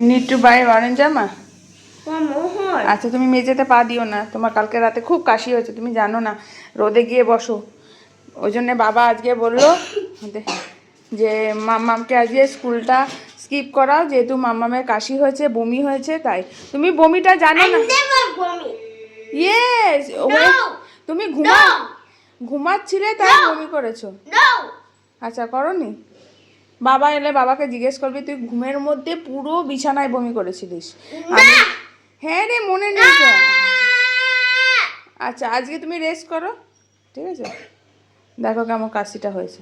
Need to by orange জামা। আচ্ছা তুমি মেঝেতে পা দিও না, তোমার কালকে রাতে খুব কাশি হয়েছে, তুমি জানো না, রোদে গিয়ে বসো। ওই জন্যে বাবা আজকে বললো যে মাম্মামকে আজকে স্কুলটা স্কিপ করাও, যেহেতু মাম্মামের কাশি হয়েছে, বমি হয়েছে, তাই। তুমি বমিটা জানো না? ইয়েস, তুমি ঘুমাচ্ছিলে তাই বমি করেছো? আচ্ছা করনি? বাবা এলে বাবাকে জিজ্ঞেস করবি তুই ঘুমের মধ্যে পুরো বিছানায় বমি করেছিলিস। হ্যাঁ রে, মনে নেই তো? আচ্ছা আজকে তুমি রেস্ট করো, ঠিক আছে? দেখো কেমন কাশিটা হয়েছে।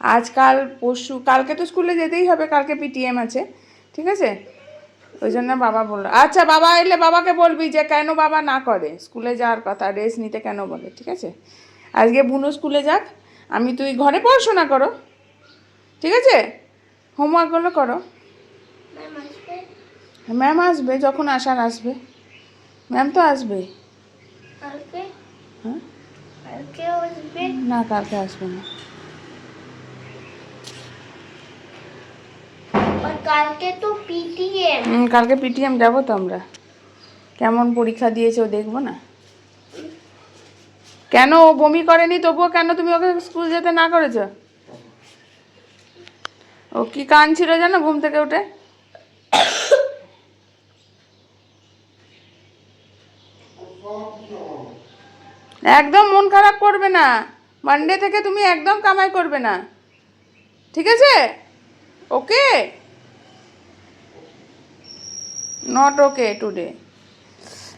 আজকাল পরশু কালকে তো স্কুলে যেতেই হবে, কালকে পিটিএম আছে, ঠিক আছে? ওই জন্য বাবা বললো। আচ্ছা বাবা এলে বাবাকে বলবি যে কেন বাবা না করে স্কুলে যাওয়ার কথা, রেস্ট নিতে কেন বলে, ঠিক আছে? আজকে বুনু স্কুলে যাক, তুই ঘরে পড়াশোনা করো, ঠিক আছে? হোমওয়ার্কগুলো করো। ম্যাম আসবে, যখন আসার আসবে, ম্যাম তো আসবে। হ্যাঁ না, কালকে আসবে না। কালকে তো পিটিএম। কালকে পিটিএম যাবো তো আমরা। কেমন পরীক্ষা দিয়েছে ও দেখবো না? কেন ও বমি করেনি তবুও কেন তুমি ওকে স্কুল যেতে না করেছো? ও কি কান ছিল জানো ঘুম থেকে উঠে? একদম মন খারাপ করবে না, মানডে থেকে তুমি একদম কামাই করবে না, ঠিক আছে? ওকে, নট ওকে টুডে।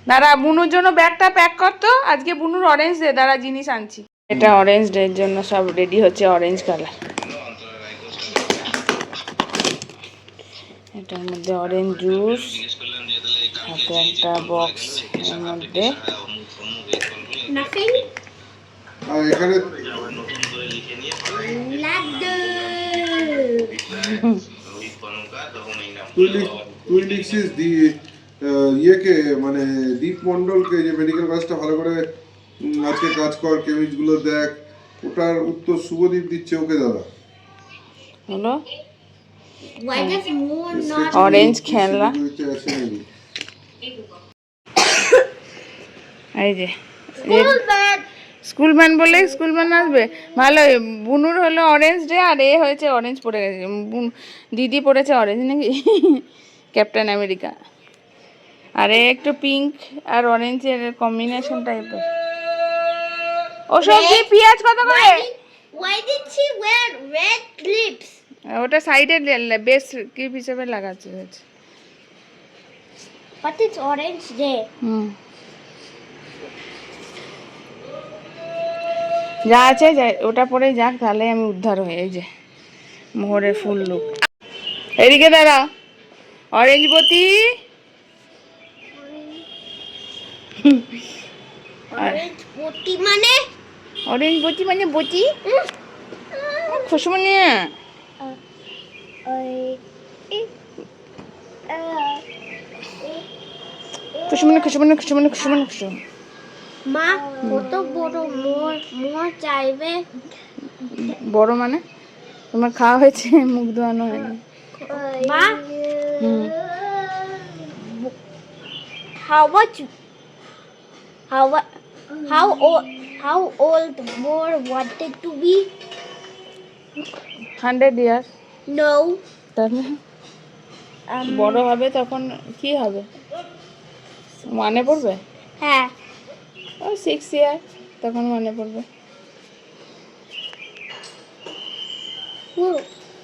দাঁড়া, বুনুর জন্য ব্যাগটা প্যাক করতো, আজকে বুনুর অরেঞ্জ ডে, দাঁড়া জিনিস আনছি। এটা অরেঞ্জ ডের জন্য সব রেডি হচ্ছে, অরেঞ্জ কালার। এটার মধ্যে অরেঞ্জ জুস, হাতে একটা বক্স, এর মধ্যে এখানে তুই লিখছিস ইয়েকে, মানে দীপ মণ্ডলকে, যে মেডিকেল কাজটা ভালো করে আজকে কাজ কর, কেমিস্টগুলো দেখ, ওটার উত্তর শুভদীপ দিচ্ছে ওকে দাদা। হলো Why does more not orange খেলনা। এই যে school bag? স্কুল ভ্যান বলে স্কুল ভ্যান আসবে, ভালো। বুনুর হলো অরেঞ্জ ডে, আর এ হয়েছে অরেঞ্জ পরে গেছে, দিদি পরেছে অরেঞ্জ নাকি ক্যাপ্টেন আমেরিকা, আর এ একটু পিঙ্ক আর অরেঞ্জের কম্বিনেশন টাইপের। ওসব কি পেঁয়াজ কত করে? Why did she wear red lips? ওটা সাইডে বেস ক্লিপ হিসেবে লাগাচ্ছে। But it's orange day. যা আছে ওটা পরেই যাক, তাহলে আমি উদ্ধার হয়ে। এই যে মোহরের ফুল লুক। এদিকে দাঁড়া, অরেঞ্জ বতি। Orange boti মানে? অরেঞ্জ বতি মানে বতি খুশমনি। খুশমনি খুশমনি খুশমনি খুশমনি খুশমনি। মা কত বড় মোর চাইবে? বড় মানে তোমার খাওয়া হয়েছে, মুখ ধোয়ানো হয়নি। মা how old more wanted to be? 100 year. No. তাহলে বড় হবে তখন কি হবে, মনে পড়বে? হ্যাঁ, ও 6 ইয়ার, তখন মনে পড়বে।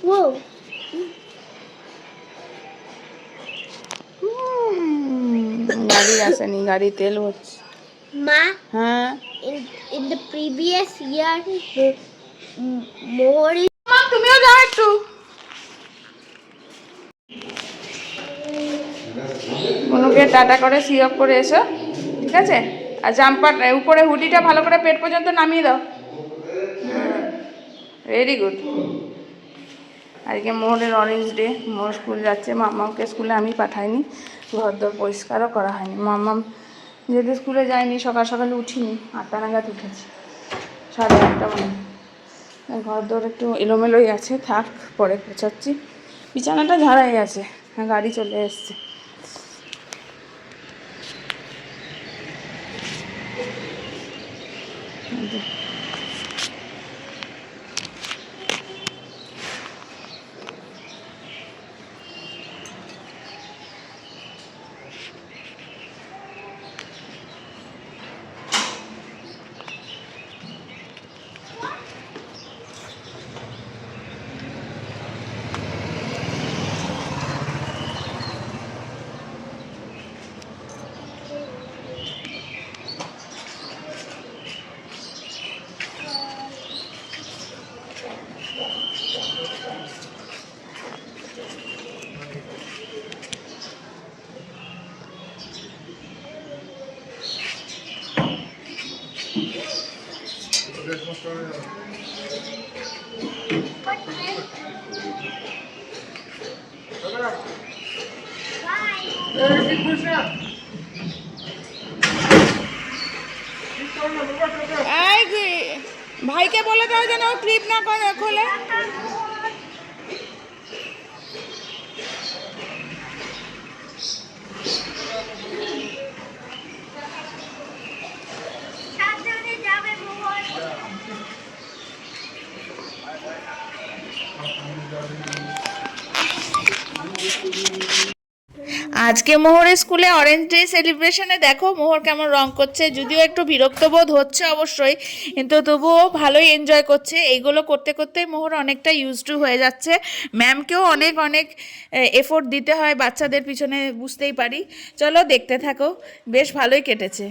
Whoa. গাড়ি আসেনি, গাড়ি তেল হচ্ছে। মা, হ্যাঁ in the previous year more is তুমিও যাও একটু। কোনোকে টাটা করে সিঅপ করে এসো, ঠিক আছে? আর জাম্পার উপরে হুডিটা ভালো করে পেট পর্যন্ত নামিয়ে দাও। Very good. আজকে মোহরের অরেঞ্জ ডে, মোহর স্কুল যাচ্ছে। মাম্মামকে স্কুলে আমি পাঠাইনি, ঘরদোর পরিষ্কারও করা হয়নি। মাম্মাম যেহেতু স্কুলে যায়নি, সকাল সকালে উঠিনি, 8টা নাগাদ উঠেছি, 8:30 মানে। ঘরদোর একটু এলোমেলোই আছে, থাক, পরে গোছাচ্ছি। বিছানাটা ঝাড়াই আছে, হ্যাঁ গাড়ি চলে এসছে। ভাইকে বলে দাও যেন ক্লিপ না করে খোলে। সাবধানে যাবে মোহর। আজকে মোহরের স্কুলে অরেঞ্জ ডে সেলিব্রেশনে দেখো মোহর কেমন রং করছে, যদিও একটু বিরক্ত বোধ হচ্ছে অবশ্যই, কিন্তু তবুও ভালোই এনজয় করছে। এইগুলো করতে করতে মোহর অনেকটা ইউজ টু হয়ে যাচ্ছে। ম্যামকেও অনেক অনেক এফোর্ট দিতে হয় বাচ্চাদের পিছনে, বুঝতেই পারি। চলো দেখতে থাকো, বেশ ভালোই কেটেছে।